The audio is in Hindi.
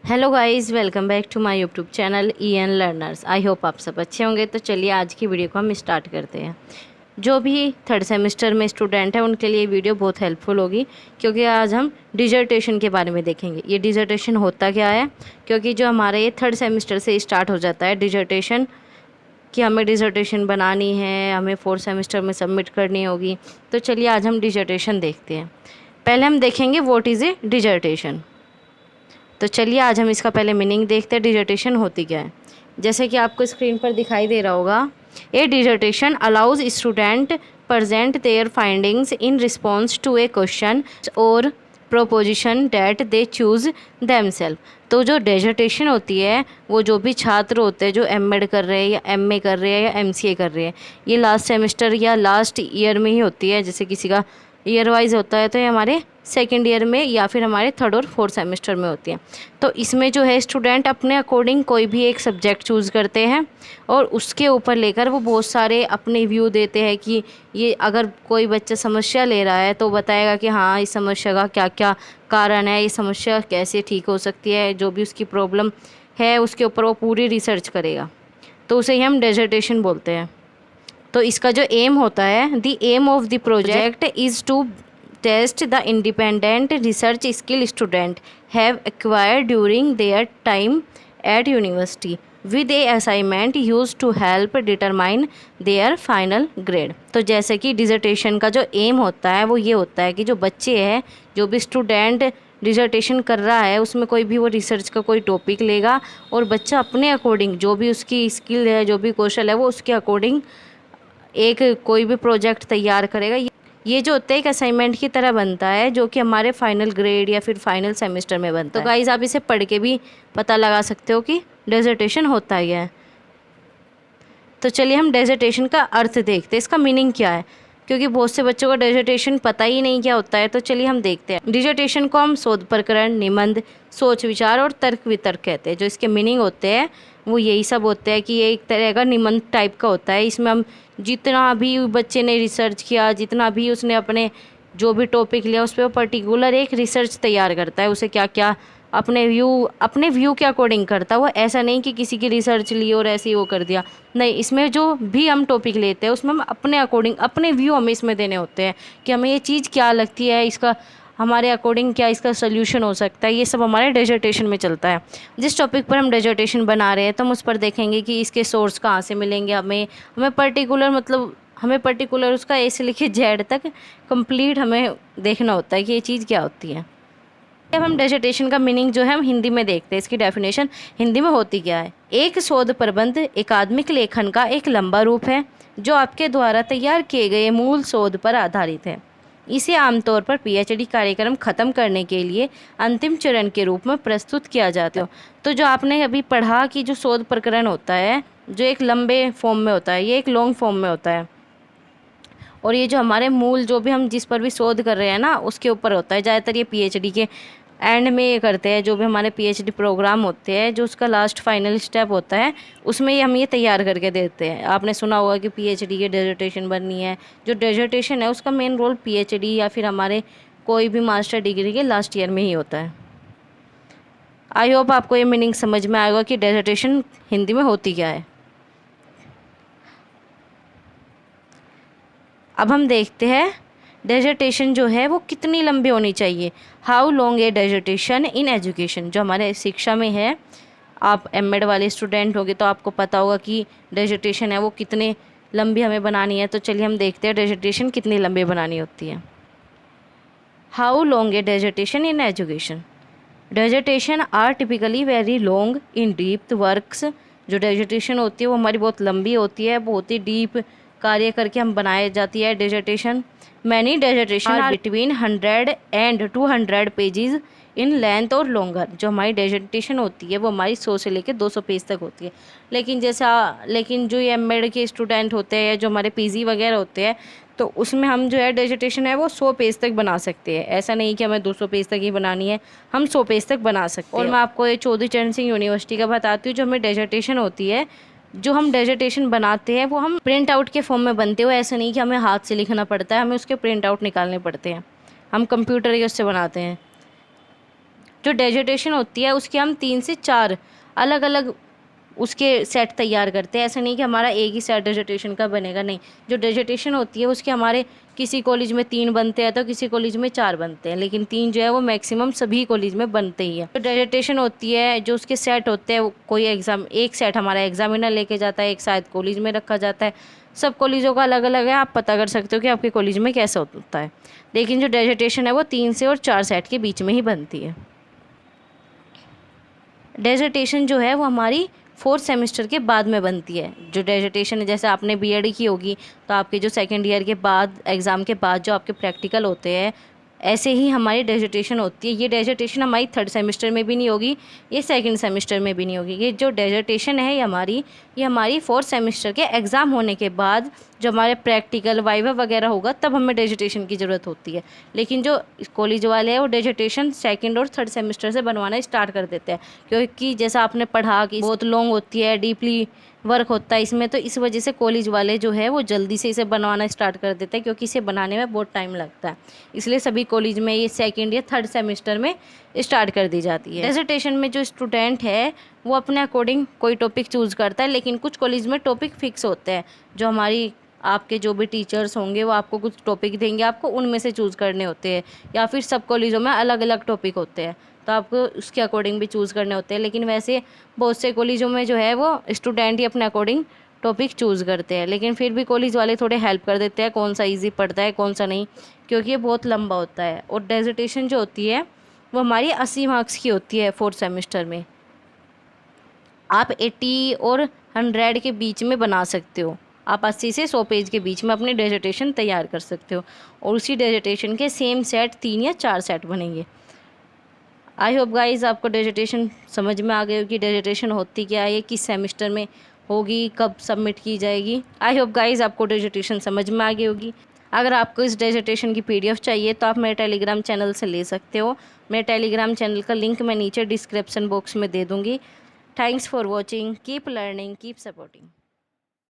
Hello guys, welcome back to my YouTube channel EN learners. I hope आप सब अच्छे होंगे। तो चलिए आज की वीडियो को हम स्टार्ट करते हैं। जो भी थर्ड सेमेस्टर में स्टूडेंट है उनके लिए वीडियो बहुत हेल्पफुल होगी, क्योंकि आज हम डिजर्टेशन के बारे में देखेंगे। ये डिजर्टेशन होता क्या है, क्योंकि जो हमारे ये थर्ड सेमेस्टर से स्टार्ट हो जाता है डिजर्टेशन, कि हमें डिजर्टेशन बनानी है, हमें फोर्थ सेमेस्टर में सबमिट करनी होगी। तो चलिए आज हम डिजर्टेशन देखते हैं। पहले हम देखेंगे व्हाट इज़ ए डिजर्टेशन। तो चलिए आज हम इसका पहले मीनिंग देखते हैं, डिजर्टेशन होती क्या है। जैसे कि आपको स्क्रीन पर दिखाई दे रहा होगा, a dissertation allows student present their findings in response to a question और proposition that they choose themself. तो जो डिजर्टेशन होती है वो जो भी छात्र होते हैं जो एमएड कर रहे हैं या एमए कर रहे हैं या एमसीए कर रहे हैं, ये लास्ट सेमेस्टर या लास्ट ईयर में ही होती है। जैसे किसी का ईयर वाइज होता है तो ये हमारे सेकेंड ईयर में या फिर हमारे थर्ड और फोर्थ सेमेस्टर में होती है। तो इसमें जो है स्टूडेंट अपने अकॉर्डिंग कोई भी एक सब्जेक्ट चूज़ करते हैं और उसके ऊपर लेकर वो बहुत सारे अपने व्यू देते हैं कि ये अगर कोई बच्चा समस्या ले रहा है तो बताएगा कि हाँ इस समस्या का क्या क्या कारण है, ये समस्या कैसे ठीक हो सकती है, जो भी उसकी प्रॉब्लम है उसके ऊपर वो पूरी रिसर्च करेगा। तो उसे ही हम डिसर्टेशन बोलते हैं। तो इसका जो एम होता है, the aim of the project is to test the independent research skill student have acquired during their time at university with a assignment use to help determine their final grade. तो जैसे कि डिसर्टेशन का जो एम होता है वो ये होता है कि जो बच्चे हैं, जो भी स्टूडेंट डिसर्टेशन कर रहा है उसमें कोई भी वो रिसर्च का कोई टॉपिक लेगा और बच्चा अपने अकॉर्डिंग जो भी उसकी स्किल है, जो भी कौशल है, वो उसके अकॉर्डिंग एक कोई भी प्रोजेक्ट तैयार करेगा। ये जो होता है एक असाइनमेंट की तरह बनता है, जो कि हमारे फाइनल ग्रेड या फिर फाइनल सेमेस्टर में बनता है। तो गाइज आप इसे पढ़ के भी पता लगा सकते हो कि डिसर्टेशन होता ही है। तो चलिए हम डिसर्टेशन का अर्थ देखते हैं, इसका मीनिंग क्या है, क्योंकि बहुत से बच्चों को डिसर्टेशन पता ही नहीं क्या होता है। तो चलिए हम देखते हैं। डिसर्टेशन को हम शोध प्रकरण, निबंध, सोच विचार और तर्क वितर्क कहते हैं। जो इसके मीनिंग होते हैं वो यही सब होते हैं कि ये एक तरह का निबंध टाइप का होता है। इसमें हम जितना भी बच्चे ने रिसर्च किया, जितना भी उसने अपने जो भी टॉपिक लिया उस पर पर्टिकुलर एक रिसर्च तैयार करता है। उसे क्या क्या अपने व्यू के अकॉर्डिंग करता है। वो ऐसा नहीं कि किसी की रिसर्च ली और ऐसे ही वो कर दिया, नहीं। इसमें जो भी हम टॉपिक लेते हैं उसमें हम अपने अकॉर्डिंग अपने व्यू हमें इसमें देने होते हैं कि हमें ये चीज़ क्या लगती है, इसका हमारे अकॉर्डिंग क्या इसका सोल्यूशन हो सकता है। ये सब हमारे डिसर्टेशन में चलता है। जिस टॉपिक पर हम डिसर्टेशन बना रहे हैं तो हम उस पर देखेंगे कि इसके सोर्स कहाँ से मिलेंगे। हमें पर्टिकुलर हमें पर्टिकुलर उसका ए से लेके जेड तक कंप्लीट हमें देखना होता है कि ये चीज़ क्या होती है। अब हम डिसर्टेशन का मीनिंग जो है हम हिंदी में देखते हैं। इसकी डेफिनेशन हिंदी में होती क्या है। एक शोध प्रबंध एकाडमिक लेखन का एक लंबा रूप है जो आपके द्वारा तैयार किए गए मूल शोध पर आधारित है। इसे आमतौर पर PhD कार्यक्रम ख़त्म करने के लिए अंतिम चरण के रूप में प्रस्तुत किया जाता है। तो जो आपने अभी पढ़ा कि जो शोध प्रकरण होता है जो एक लंबे फॉर्म में होता है, ये एक लॉन्ग फॉर्म में होता है। और ये जो हमारे मूल जो भी हम जिस पर भी शोध कर रहे हैं ना उसके ऊपर होता है। ज़्यादातर ये PhD के एंड में ये करते हैं। जो भी हमारे PhD प्रोग्राम होते हैं, जो उसका लास्ट फाइनल स्टेप होता है, उसमें हम ये तैयार करके देते हैं। आपने सुना होगा कि PhD की डिसर्टेशन बननी है। जो डिसर्टेशन है उसका मेन रोल PhD या फिर हमारे कोई भी मास्टर डिग्री के लास्ट ईयर में ही होता है। आई होप आपको ये मीनिंग समझ में आएगा कि डिसर्टेशन हिंदी में होती क्या है। अब हम देखते हैं डिसर्टेशन जो है वो कितनी लंबी होनी चाहिए। How long a dissertation in education. जो हमारे शिक्षा में है, आप एमएड वाले स्टूडेंट होंगे तो आपको पता होगा कि डिसर्टेशन है वो कितने लंबी हमें बनानी है। तो चलिए हम देखते हैं डिसर्टेशन कितनी लंबी बनानी होती है। How long a dissertation in education. Dissertation are typically very long in deep works. जो डिसर्टेशन होती है वो हमारी बहुत लंबी होती है, बहुत ही डीप कार्य करके हम बनाई जाती है dissertation. Many dissertation are between 100 and 200 pages in length और लॉन्गर। जो हमारी डिसर्टेशन होती है वो हमारी 100 से लेकर 200 पेज तक होती है। लेकिन जो ये एमएड के स्टूडेंट होते हैं, जो हमारे PG वगैरह होते हैं, तो उसमें हम जो है डिसर्टेशन है वो 100 पेज तक बना सकते हैं। ऐसा नहीं कि हमें 200 पेज तक ही बनानी है, हम 100 पेज तक बना सकते हैं। और मैं आपको ये चौधरी चरण सिंह यूनिवर्सिटी का बताती हूँ। जो हमें डिसर्टेशन होती है, जो हम डिसर्टेशन बनाते हैं वो हम प्रिंट आउट के फॉर्म में बनते हुए, ऐसा नहीं कि हमें हाथ से लिखना पड़ता है, हमें उसके प्रिंट आउट निकालने पड़ते हैं। हम कंप्यूटर ही उससे बनाते हैं। जो डेजर्टेशन होती है उसके हम 3 से 4 अलग अलग उसके सेट तैयार करते हैं। ऐसा नहीं कि हमारा एक ही सेट डेजर्टेशन का बनेगा, नहीं। जो डेजर्टेशन होती है उसके हमारे किसी कॉलेज में 3 बनते हैं तो किसी कॉलेज में 4 बनते हैं, लेकिन 3 जो है वो मैक्सिमम सभी कॉलेज में बनते ही है। तो डेजर्टेशन होती है जो उसके सेट होते हैं, कोई एग्ज़ाम, एक सेट हमारा एग्जामिनर लेके जाता है, एक शायद कॉलेज में रखा जाता है। सब कॉलेजों का अलग अलग है, आप पता कर सकते हो कि आपके कॉलेज में कैसा होता है। लेकिन जो डेजर्टेशन है वो 3 से और 4 सेट के बीच में ही बनती है। डेजर्टेशन जो है वो हमारी 4th सेमेस्टर के बाद में बनती है। जो डेजर्टेशन है, जैसे आपने बीएड की होगी तो आपके जो सेकेंड ईयर के बाद एग्ज़ाम के बाद जो आपके प्रैक्टिकल होते हैं, ऐसे ही हमारी डेजर्टेशन होती है। ये डेजर्टेशन हमारी 3rd सेमेस्टर में भी नहीं होगी, ये 2nd सेमेस्टर में भी नहीं होगी। ये जो डेजर्टेशन है ये हमारी 4th सेमेस्टर के एग्ज़ाम होने के बाद जो हमारे प्रैक्टिकल वाइवा वगैरह होगा तब हमें डेजर्टेशन की ज़रूरत होती है। लेकिन जो कॉलेज वाले हैं वो डेजर्टेशन 2nd और 3rd सेमेस्टर से बनवाना स्टार्ट कर देते हैं, क्योंकि जैसा आपने पढ़ा कि बहुत लॉन्ग होती है, डीपली वर्क होता है इसमें, तो इस वजह से कॉलेज वाले जो है वो जल्दी से इसे बनवाना स्टार्ट कर देते हैं, क्योंकि इसे बनाने में बहुत टाइम लगता है। इसलिए सभी कॉलेज में ये 2nd या 3rd सेमेस्टर में स्टार्ट कर दी जाती है। डेजर्टेशन में जो स्टूडेंट है वो अपने अकॉर्डिंग कोई टॉपिक चूज़ करता है, लेकिन कुछ कॉलेज में टॉपिक फिक्स होते हैं। जो हमारी आपके जो भी टीचर्स होंगे वो आपको कुछ टॉपिक देंगे, आपको उनमें से चूज़ करने होते हैं, या फिर सब कॉलेजों में अलग अलग टॉपिक होते हैं तो आपको उसके अकॉर्डिंग भी चूज़ करने होते हैं। लेकिन वैसे बहुत से कॉलेजों में जो है वो स्टूडेंट ही अपने अकॉर्डिंग टॉपिक चूज़ करते हैं, लेकिन फिर भी कॉलेज वाले थोड़े हेल्प कर देते हैं कौन सा ईजी पड़ता है कौन सा नहीं, क्योंकि ये बहुत लंबा होता है। और डेजर्टेशन जो होती है वो हमारी 80 मार्क्स की होती है 4th सेमेस्टर में। आप 80 और 100 के बीच में बना सकते हो। आप 80 से 100 पेज के बीच में अपनी डेजर्टेशन तैयार कर सकते हो, और उसी डेजर्टेशन के सेम सेट 3 या 4 सेट बनेंगे। आई होप गाइज आपको डेजर्टेशन समझ में आ गई होगी, डेजर्टेशन होती क्या है, किस सेमेस्टर में होगी, कब सबमिट की जाएगी। आई होप गाइज आपको डेजर्टेशन समझ में आ गई होगी। अगर आपको इस डेजर्टेशन की PDF चाहिए तो आप मेरे टेलीग्राम चैनल से ले सकते हो। मेरे टेलीग्राम चैनल का लिंक मैं नीचे डिस्क्रिप्शन बॉक्स में दे दूँगी। Thanks for watching, keep learning, keep supporting.